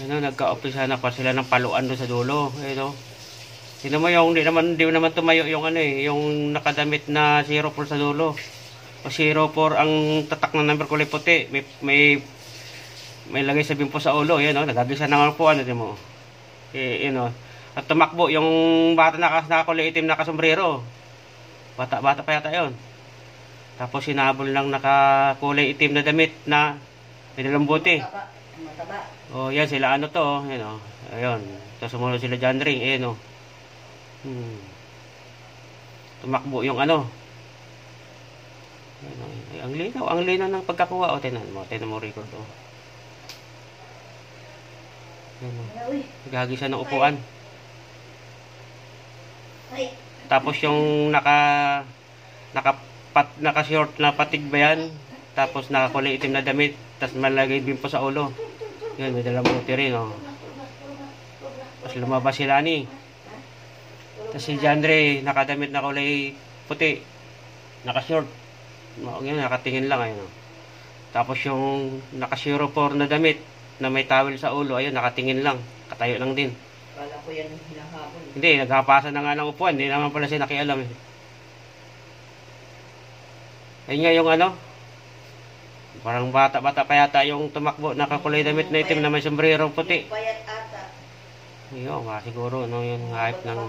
Yun o, nagka-umpisa na pa sila ng paluan doon sa dulo. Ayun o. Sino mo yung, di naman tumayo yung ano eh, yung nakadamit na 04 sa dulo. O 04 ang tatak ng number kulay puti. May lagay sa bimpo sa ulo. Yan o, nagagisa naman po ano, di mo. Eh, yun o. At tumakbo yung bata nakakulay itim na kasombrero. Bata pa yata yun. Tapos sinabol lang nakakulay itim na damit na pinalambuti. Mataba. Oh, yan sila ano to, yan oh. Ayun. Tapos sumunod sila John Ring, ayun oh. Tumakbo yung ano. Ayun, oh. Ay, ang linaw ng pagkakuha. Oh, tinan mo record oh. Ayun oh. Naghagisa ng upuan. Tapos yung naka-short na patig ba yan? Tapos nakakulay itim na damit, tapos malagay bimpo sa ulo. Yun, may dalang buti rin, oh. Tapos lumabas si Lani. Tapos si Jandre, nakadamit na kulay puti. Naka-short. Yun, nakatingin lang, ayun, oh. Tapos yung naka-04 na damit, na may towel sa ulo, ayun, nakatingin lang. Katayo lang din. Kala ko yan hinahabol. Hindi, naghapasan na nga ng upuan. Hindi naman pala siya nakialam, eh. Ayun nga yung ano, parang bata pa yata yung tumakbo, nakakulay damit na itim na may sombrero puti. Payat ata. Ayun, siguro no, yung hype ng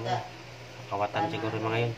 kawatan siguro mga yun.